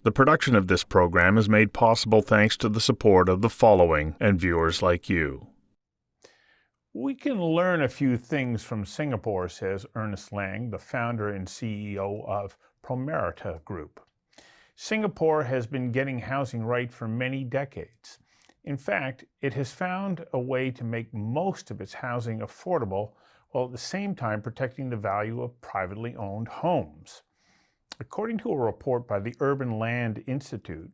The production of this program is made possible thanks to the support of the following and viewers like you. We can learn a few things from Singapore, says Ernest Lang, the founder and CEO of Promerita Group. Singapore has been getting housing right for many decades. In fact, it has found a way to make most of its housing affordable while at the same time protecting the value of privately owned homes. According to a report by the Urban Land Institute,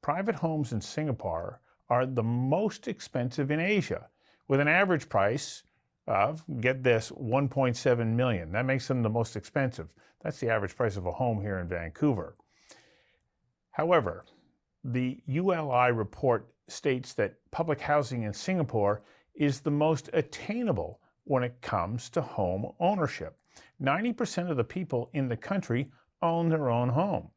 private homes in Singapore are the most expensive in Asia, with an average price of, get this, $1.7 million. That makes them the most expensive. That's the average price of a home here in Vancouver. However, the ULI report states that public housing in Singapore is the most attainable when it comes to home ownership. 90% of the people in the country own their own home.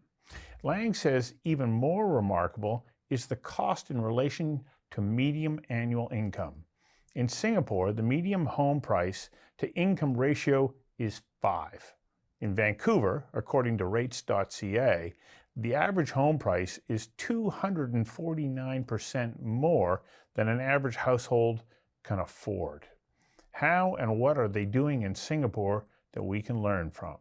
Lang says even more remarkable is the cost in relation to median annual income. In Singapore, the median home price to income ratio is 5. In Vancouver, according to Rates.ca, the average home price is 249% more than an average household can afford. How and what are they doing in Singapore that we can learn from?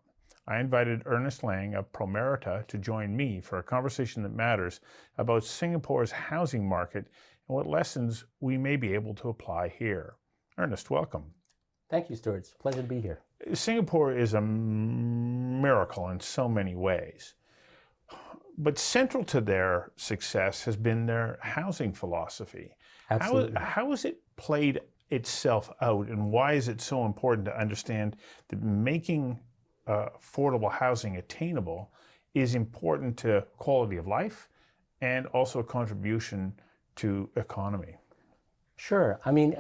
I invited Ernest Lang of Promerita to join me for a conversation that matters about Singapore's housing market and what lessons we may be able to apply here. Ernest, welcome. Thank you, Stuart. It's a pleasure to be here. Singapore is a miracle in so many ways. But central to their success has been their housing philosophy. Absolutely. How has it played itself out, and why is it so important to understand that making affordable housing attainable is important to quality of life and also a contribution to economy? Sure. I mean,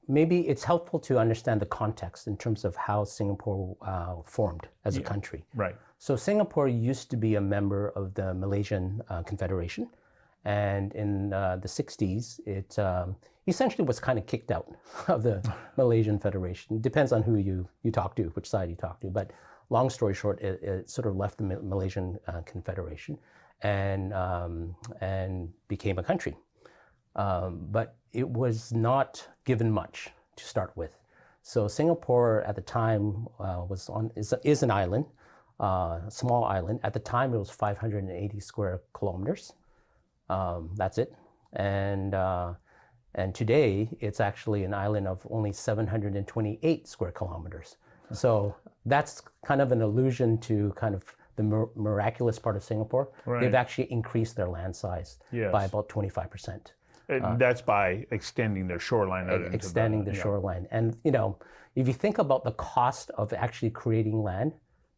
maybe it's helpful to understand the context in terms of how Singapore formed as a country. Right. So Singapore used to be a member of the Malaysian Confederation, and in the 60s, it essentially was kind of kicked out of the Malaysian Federation. It depends on who you talk to, which side you talk to, but long story short, it sort of left the Malaysian Confederation and became a country. But it was not given much to start with. So Singapore at the time is an island, a small island. At the time, it was 580 square kilometers. That's it. And today, it's actually an island of only 728 square kilometers. So that's kind of an allusion to kind of the miraculous part of Singapore. Right. They've actually increased their land size by about 25%. That's by extending their shoreline out into extending the shoreline. And, you know, if you think about the cost of actually creating land,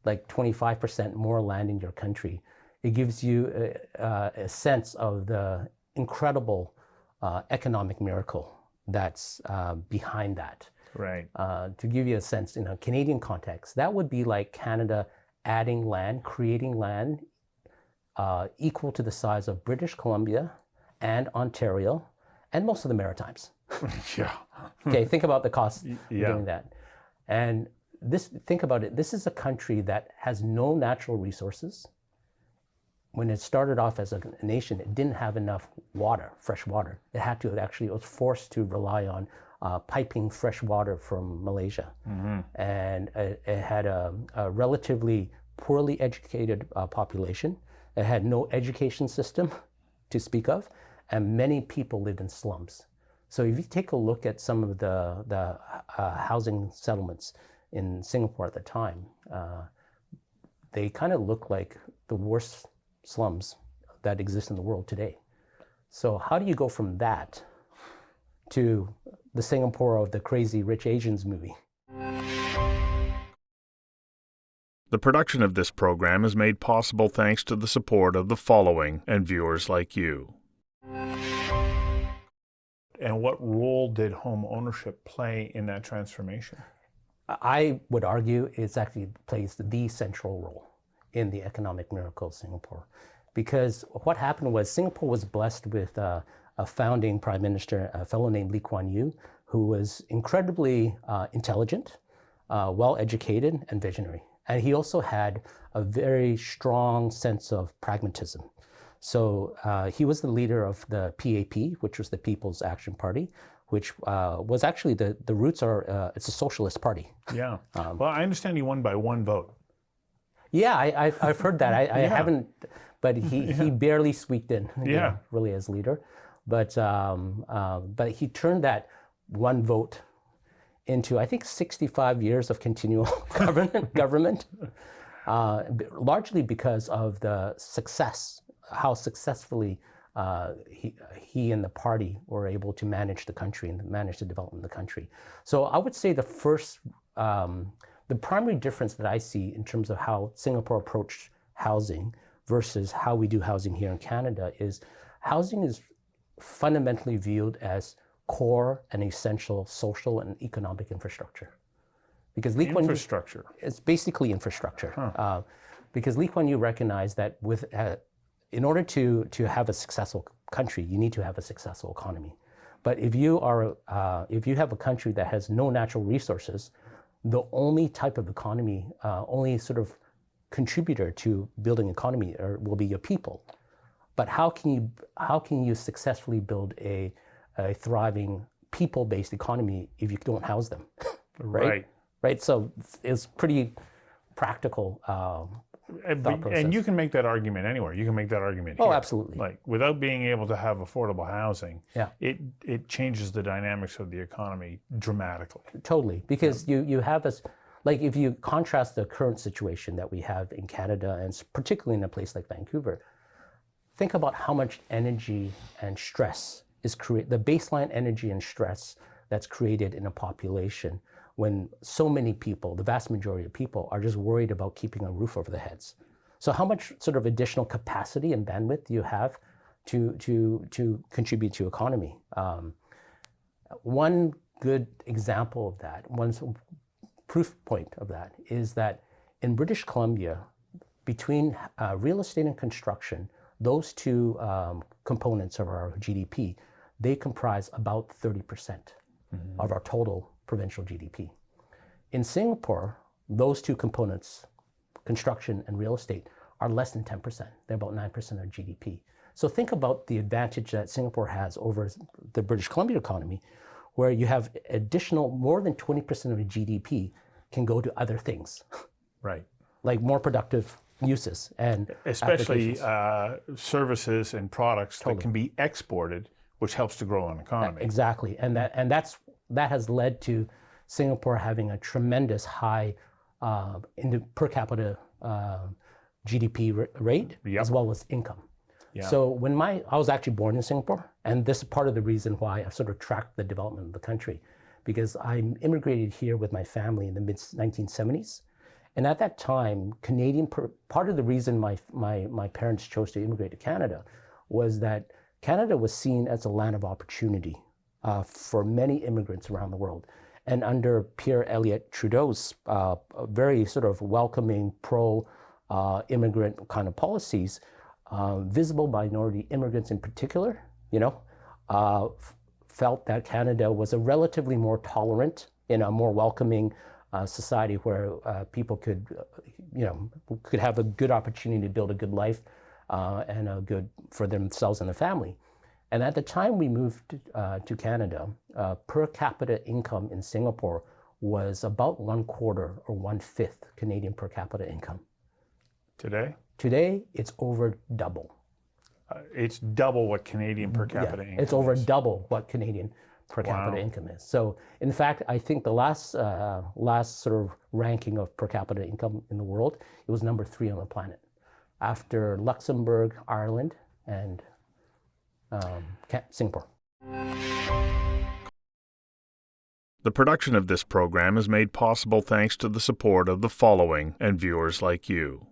like 25% more land in your country, it gives you a sense of the incredible economic miracle that's behind that. Right. To give you a sense, in a Canadian context, that would be like Canada adding land, creating land equal to the size of British Columbia and Ontario and most of the Maritimes. Yeah. Okay, think about the cost of Yeah. doing that. And think about it, this is a country that has no natural resources. When it started off as a nation, it didn't have enough water, fresh water. It was forced to rely on piping fresh water from Malaysia. Mm-hmm. And it had a relatively poorly educated population. It had no education system to speak of, and many people lived in slums. So if you take a look at some of the housing settlements in Singapore at the time, they kind of look like the worst slums that exist in the world today. So how do you go from that to the Singapore of the Crazy Rich Asians movie? The production of this program is made possible thanks to the support of the following and viewers like you. And what role did home ownership play in that transformation? I would argue it actually plays the central role in the economic miracle of Singapore. Because what happened was Singapore was blessed with a founding prime minister, a fellow named Lee Kuan Yew, who was incredibly intelligent, well-educated, and visionary. And he also had a very strong sense of pragmatism. So he was the leader of the PAP, which was the People's Action Party, which was actually the roots are, it's a socialist party. Yeah. Well, I understand he won by 1 vote. Yeah, I've heard that. I haven't, but he barely squeaked in, really as leader. But he turned that 1 vote into, I think, 65 years of continual government, largely because of the success, how successfully he and the party were able to manage the country and manage the development of the country. So I would say the primary difference that I see in terms of how Singapore approached housing versus how we do housing here in Canada is housing is fundamentally viewed as core and essential social and economic infrastructure. Because Lee Kuan Yew, it's basically infrastructure. Because Lee Kuan Yew recognized that in order to have a successful country, you need to have a successful economy. But if you have a country that has no natural resources, the only type of economy, only sort of contributor to building economy will be your people. But how can you successfully build a thriving people-based economy if you don't house them? Right. So it's pretty practical. And you can make that argument anywhere. You can make that argument here. Oh, absolutely. Like without being able to have affordable housing, yeah, it changes the dynamics of the economy dramatically. Totally, because you have like if you contrast the current situation that we have in Canada, and particularly in a place like Vancouver, think about how much energy and stress is created, the baseline energy and stress that's created in a population when so many people, the vast majority of people, are just worried about keeping a roof over their heads. So how much sort of additional capacity and bandwidth do you have to contribute to economy? One good example of that, one proof point of that, is that in British Columbia, between real estate and construction, those two components of our GDP, they comprise about 30% of our total provincial GDP. In Singapore, those two components, construction and real estate, are less than 10%. They're about 9% of GDP. So think about the advantage that Singapore has over the British Columbia economy, where you have additional, more than 20% of the GDP can go to other things. Right. Like more productive uses and especially services and products that can be exported, which helps to grow an economy. Exactly, and that has led to Singapore having a tremendous high per capita GDP rate, as well as income. Yeah. So when I was actually born in Singapore, and this is part of the reason why I sort of tracked the development of the country, because I immigrated here with my family in the mid-1970s. And at that time, part of the reason my parents chose to immigrate to Canada was that Canada was seen as a land of opportunity for many immigrants around the world. And under Pierre Elliott Trudeau's very sort of welcoming pro-immigrant kind of policies, visible minority immigrants in particular, felt that Canada was a relatively more tolerant, more welcoming society where people could have a good opportunity to build a good life and a good for themselves and their family. And at the time we moved to Canada, per capita income in Singapore was about 1/4 or 1/5 Canadian per capita income. Today? Today, it's over double. It's double what Canadian per capita income is. It's over double what Canadian per capita income is. So, in fact, I think the last sort of ranking of per capita income in the world, it was number 3 on the planet, after Luxembourg, Ireland, and Singapore. The production of this program is made possible thanks to the support of the following and viewers like you.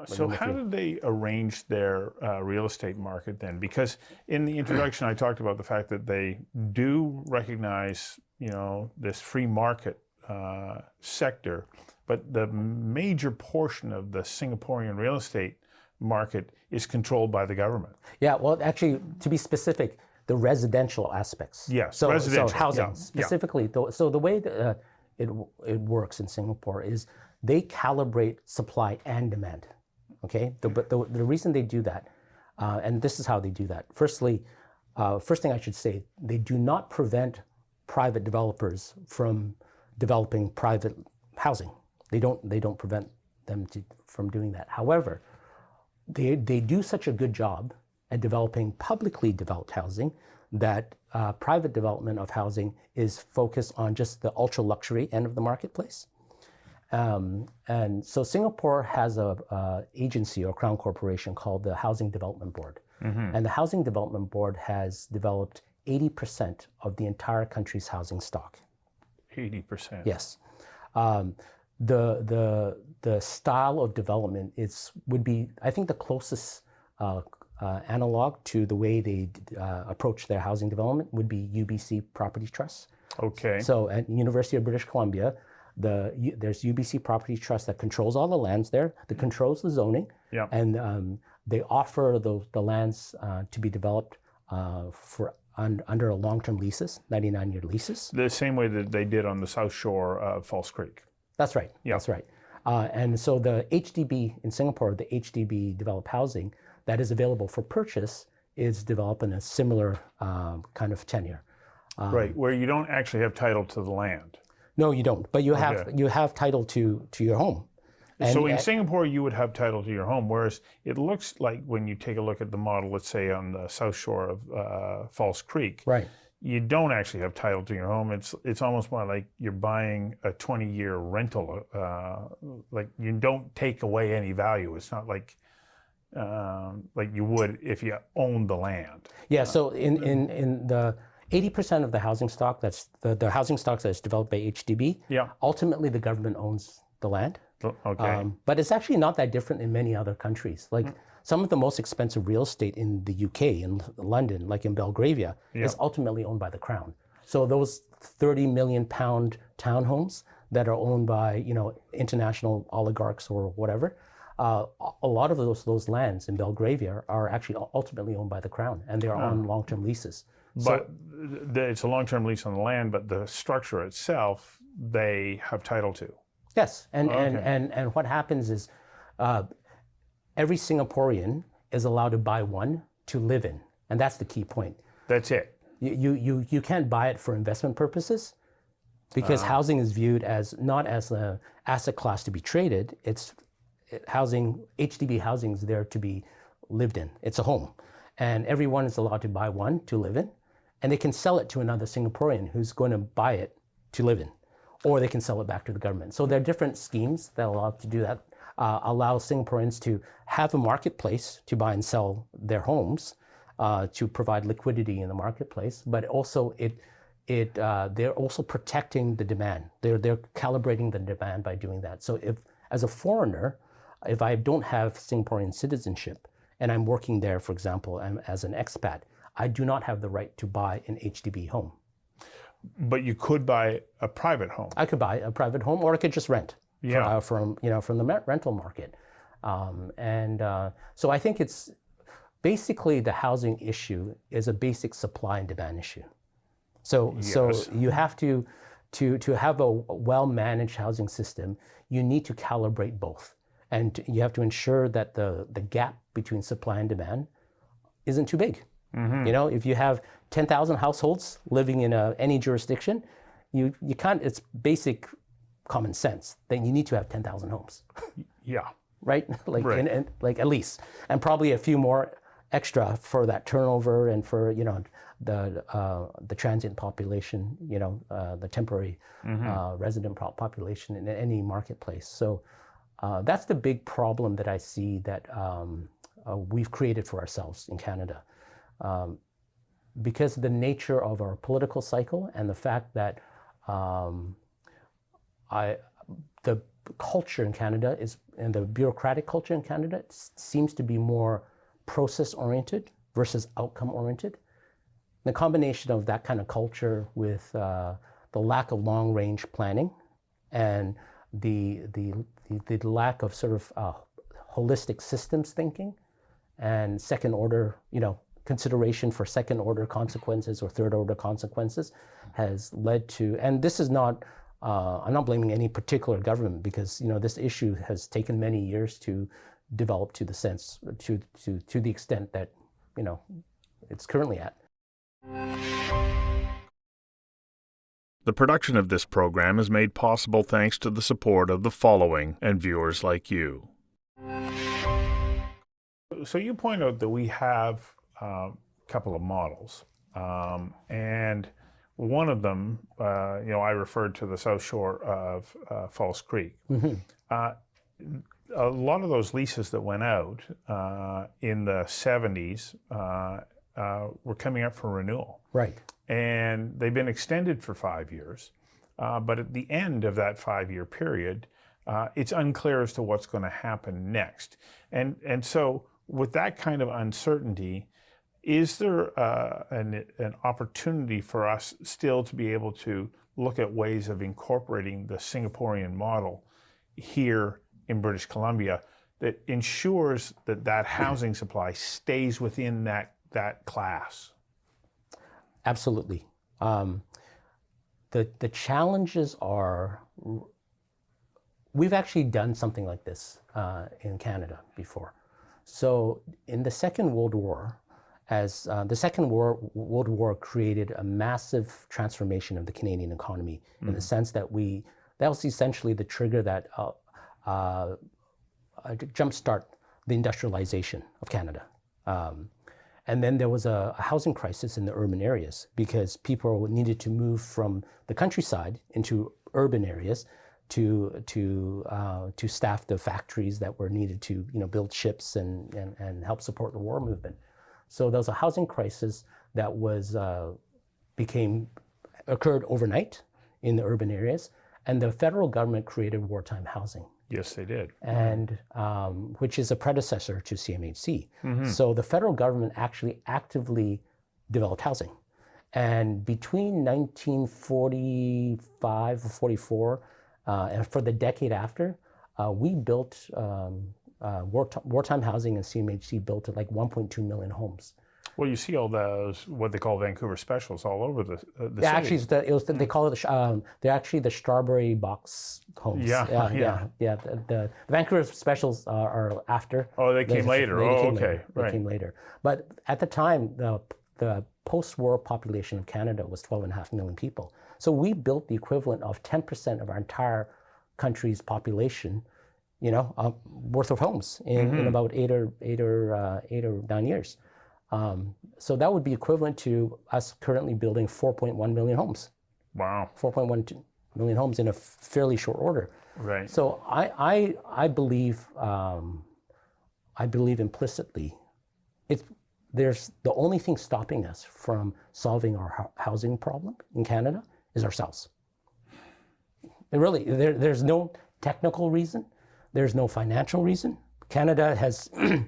So how did they arrange their real estate market then? Because in the introduction, I talked about the fact that they do recognize, this free market sector, but the major portion of the Singaporean real estate market is controlled by the government. Yeah, well, actually, to be specific, the residential aspects. Yes, so residential. So housing specifically. So the way it works in Singapore is they calibrate supply and demand. Okay, but the reason they do that, and this is how they do that. Firstly, first thing I should say, they do not prevent private developers from developing private housing. They don't prevent them from doing that. However, they do such a good job at developing publicly developed housing that private development of housing is focused on just the ultra luxury end of the marketplace. And so Singapore has a agency or crown corporation called the Housing Development Board. And the Housing Development Board has developed 80% of the entire country's housing stock. 80%. Yes. The style of development would be, I think, the closest analog to the way they approach their housing development would be UBC Property Trust. Okay. So at University of British Columbia, there's UBC Property Trust that controls all the lands there, that controls the zoning, and they offer the lands to be developed under long-term leases, 99-year leases. The same way that they did on the south shore of False Creek. That's right. Yeah. That's right. And so the HDB in Singapore, the HDB developed housing that is available for purchase is developed in a similar kind of tenure. Right, where you don't actually have title to the land. No, you don't. But you have title to your home. And, so in Singapore, you would have title to your home, whereas it looks like when you take a look at the model, let's say on the south shore of False Creek, right, you don't actually have title to your home. It's almost more like you're buying a 20-year rental. Like you don't take away any value. It's not like you would if you owned the land. Yeah. So in the 80% of the housing stock that's the housing stock that's developed by HDB. Yeah. Ultimately, the government owns the land. Okay. But it's actually not that different in many other countries. Like some of the most expensive real estate in the UK, in London, like in Belgravia, is ultimately owned by the Crown. So those 30 million pound townhomes that are owned by international oligarchs or whatever, a lot of those lands in Belgravia are actually ultimately owned by the Crown, and they are on long-term leases. But it's a long-term lease on the land, but the structure itself, they have title to. Yes, and what happens is every Singaporean is allowed to buy one to live in, and that's the key point. That's it. You can't buy it for investment purposes because housing is viewed as not as an asset class to be traded. HDB housing is there to be lived in. It's a home, and everyone is allowed to buy one to live in, and they can sell it to another Singaporean who's going to buy it to live in, or they can sell it back to the government. So there are different schemes that allow to do that, allow Singaporeans to have a marketplace to buy and sell their homes, to provide liquidity in the marketplace, but also they're also protecting the demand. They're calibrating the demand by doing that. So if, as a foreigner, if I don't have Singaporean citizenship and I'm working there, for example, as an expat, I do not have the right to buy an HDB home. But you could buy a private home. I could buy a private home, or I could just rent from the rental market. So I think it's basically the housing issue is a basic supply and demand issue. So you have to have a well-managed housing system, you need to calibrate both. And you have to ensure that the gap between supply and demand isn't too big. Mm-hmm. If you have 10,000 households living in any jurisdiction, you can't, it's basic common sense that you need to have 10,000 homes. Yeah. Right? And at least. And probably a few more extra for that turnover and for, the transient population, the temporary resident population in any marketplace. So that's the big problem that I see that we've created for ourselves in Canada. Because of the nature of our political cycle and the fact that the culture in Canada and the bureaucratic culture in Canada seems to be more process-oriented versus outcome-oriented. The combination of that kind of culture with the lack of long-range planning and the lack of sort of holistic systems thinking and second-order, consideration for second-order consequences or third-order consequences has led to, and this is not I'm not blaming any particular government because this issue has taken many years to develop to the sense to the extent that it's currently at. The production of this program is made possible thanks to the support of the following and viewers like you. So you point out that we have a couple of models, and one of them, I referred to the south shore of False Creek. Mm-hmm. A lot of those leases that went out in the 70s were coming up for renewal. Right. And they've been extended for 5 years. But at the end of that 5-year period, it's unclear as to what's going to happen next. And so with that kind of uncertainty, is there an opportunity for us still to be able to look at ways of incorporating the Singaporean model here in British Columbia that ensures that housing supply stays within that class? Absolutely. The challenges are, we've actually done something like this in Canada before. So in the Second World War, as the Second World War created a massive transformation of the Canadian economy in the sense that that was essentially the trigger that jumpstart the industrialization of Canada. And then there was a housing crisis in the urban areas because people needed to move from the countryside into urban areas to staff the factories that were needed to build ships and help support the war movement. So there was a housing crisis that occurred overnight in the urban areas, and the federal government created wartime housing. Yes, they did. And which is a predecessor to CMHC. Mm-hmm. So the federal government actually actively developed housing. And between 1945 or 44 and for the decade after, we built wartime housing, and CMHC built like 1.2 million homes. Well, you see all those, what they call Vancouver specials all over the city. Actually, they call it, they're actually the strawberry box homes. Yeah. The Vancouver specials are after. Oh, they came later. They came later. But at the time, the post-war population of Canada was 12.5 million people. So we built the equivalent of 10% of our entire country's population, worth of homes in about 8 or 9 years. So that would be equivalent to us currently building 4.1 million homes. Wow. 4.1 million homes in a fairly short order. Right. So I believe implicitly, there's the only thing stopping us from solving our housing problem in Canada is ourselves. And really, there's no technical reason. There's no financial reason. Canada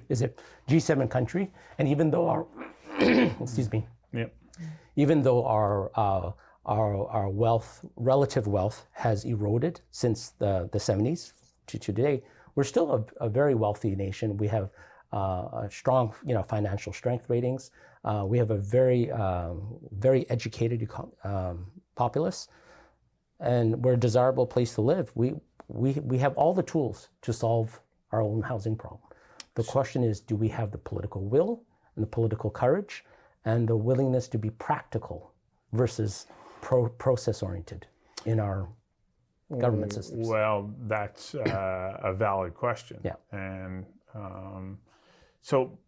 is a G7 country, and even though our excuse me, even though our relative wealth has eroded since the 70s to today, we're still a very wealthy nation. We have a strong financial strength ratings. We have a very educated populace, and we're a desirable place to live. We have all the tools to solve our own housing problem. The question is, do we have the political will and the political courage and the willingness to be practical versus process-oriented in our government systems? Well, that's a valid question. Yeah. And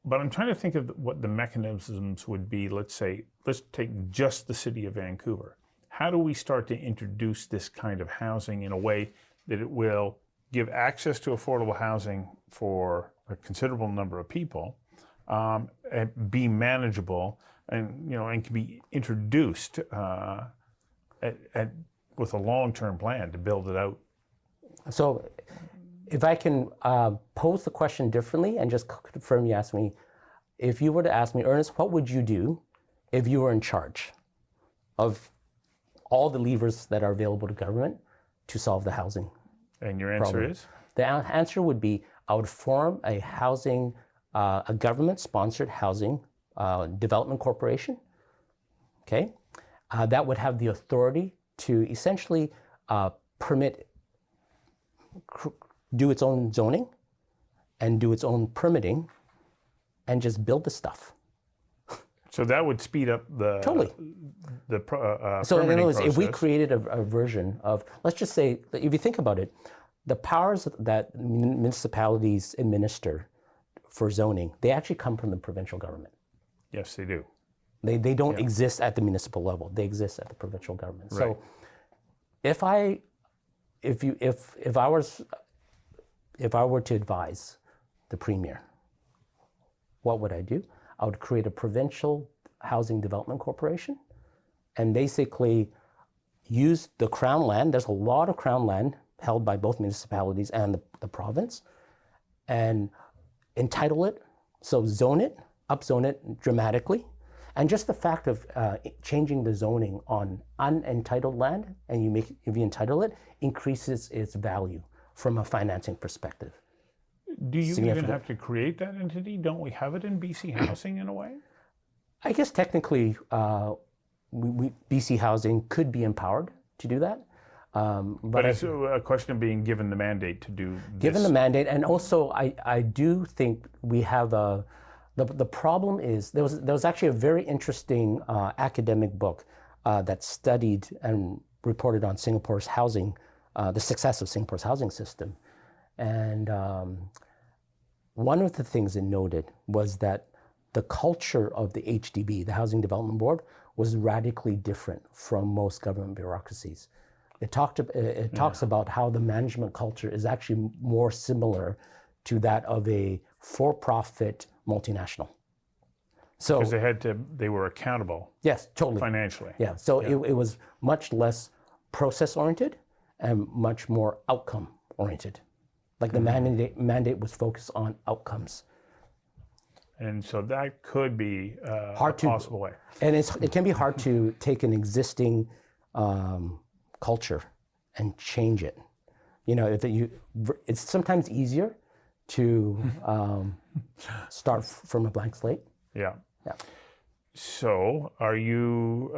but I'm trying to think of what the mechanisms would be. Let's take just the city of Vancouver. How do we start to introduce this kind of housing in a way that it will give access to affordable housing for a considerable number of people, and be manageable, and can be introduced with a long-term plan to build it out? So, if I can pose the question differently and just confirm, you asked me, if you were to ask me, Ernest, what would you do if you were in charge of all the levers that are available to government to solve the housing? And your answer problem? is? The answer would be, I would form a government-sponsored housing development corporation, okay? That would have the authority to essentially do its own zoning and do its own permitting and just build the stuff. So that would speed up the Totally. So in permitting other words, if we process. created a version of, let's just say, if you think about it, the powers that municipalities administer for zoning, they actually come from the provincial government. Yes, they do. They don't exist at the municipal level. They exist at the provincial government. Right. So if I were to advise the premier, what would I do? I would create a provincial housing development corporation and basically use the crown land. There's a lot of crown land held by both municipalities and the province, and entitle it, so zone it, upzone it dramatically. And just the fact of changing the zoning on unentitled land, and if you entitle it, increases its value from a financing perspective. Do you even have to create that entity? Don't we have it in BC Housing in a way? I guess technically, BC Housing could be empowered to do that. But it's a question of being given the mandate to do this. Given the mandate, and also I do think we have the problem is there was actually a very interesting academic book that studied and reported on Singapore's housing, the success of Singapore's housing system. And one of the things it noted was that the culture of the HDB, the Housing Development Board, was radically different from most government bureaucracies. It talks about how the management culture is actually more similar to that of a for-profit multinational. So because they were accountable. Yes, totally. Financially. Yeah. So it was much less process-oriented and much more outcome-oriented. Like the mandate was focused on outcomes. And so that could be a possible way. And it can be hard to take an existing culture and change it. You know, it's sometimes easier to start from a blank slate. Yeah. Yeah. So are you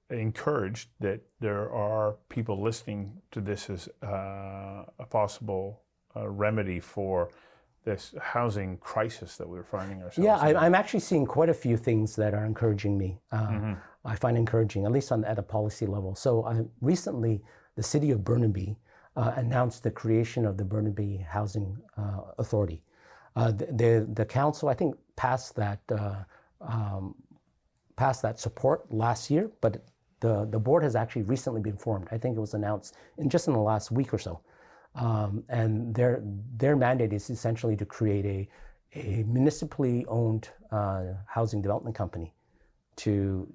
encouraged that there are people listening to this as a possible remedy for this housing crisis that we're finding ourselves in? Yeah, I'm actually seeing quite a few things that are encouraging me. I find encouraging, at least at a policy level. So recently, the city of Burnaby announced the creation of the Burnaby Housing Authority. The council, I think, passed that support last year, but the board has actually recently been formed. I think it was announced in the last week or so. And their mandate is essentially to create a municipally owned housing development company to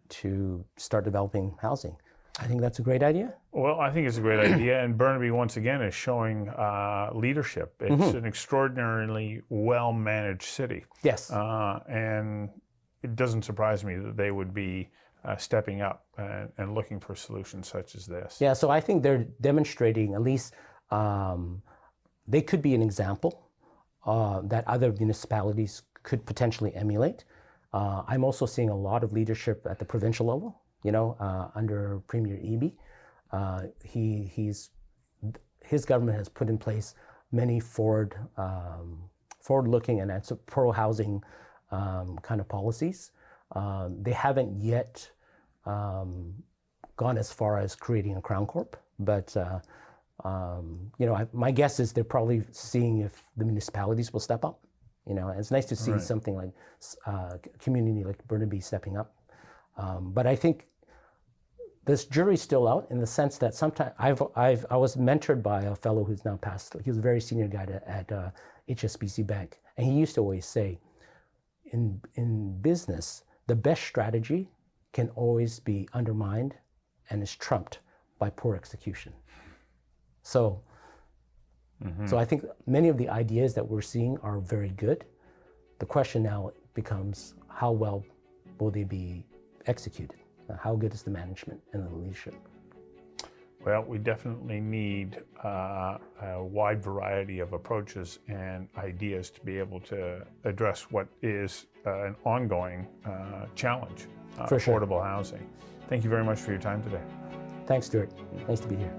start developing housing. I think that's a great idea. Well, I think it's a great idea, and Burnaby once again is showing leadership. It's an extraordinarily well-managed city. Yes. And it doesn't surprise me that they would be stepping up and looking for solutions such as this. Yeah, so I think they're demonstrating at least they could be an example that other municipalities could potentially emulate. I'm also seeing a lot of leadership at the provincial level, under Premier Eby. His government has put in place many forward-looking and pro-housing kind of policies. They haven't yet gone as far as creating a Crown Corp, but my guess is they're probably seeing if the municipalities will step up. And it's nice to see something like a community like Burnaby stepping up. But I think this jury's still out in the sense that sometimes I was mentored by a fellow who's now passed. He was a very senior guy at HSBC Bank, and he used to always say, in business, the best strategy can always be undermined and is trumped by poor execution. So I think many of the ideas that we're seeing are very good. The question now becomes, how well will they be executed? How good is the management and the leadership? Well, we definitely need a wide variety of approaches and ideas to be able to address what is an ongoing challenge, For sure. affordable housing. Thank you very much for your time today. Thanks, Stuart. Nice to be here.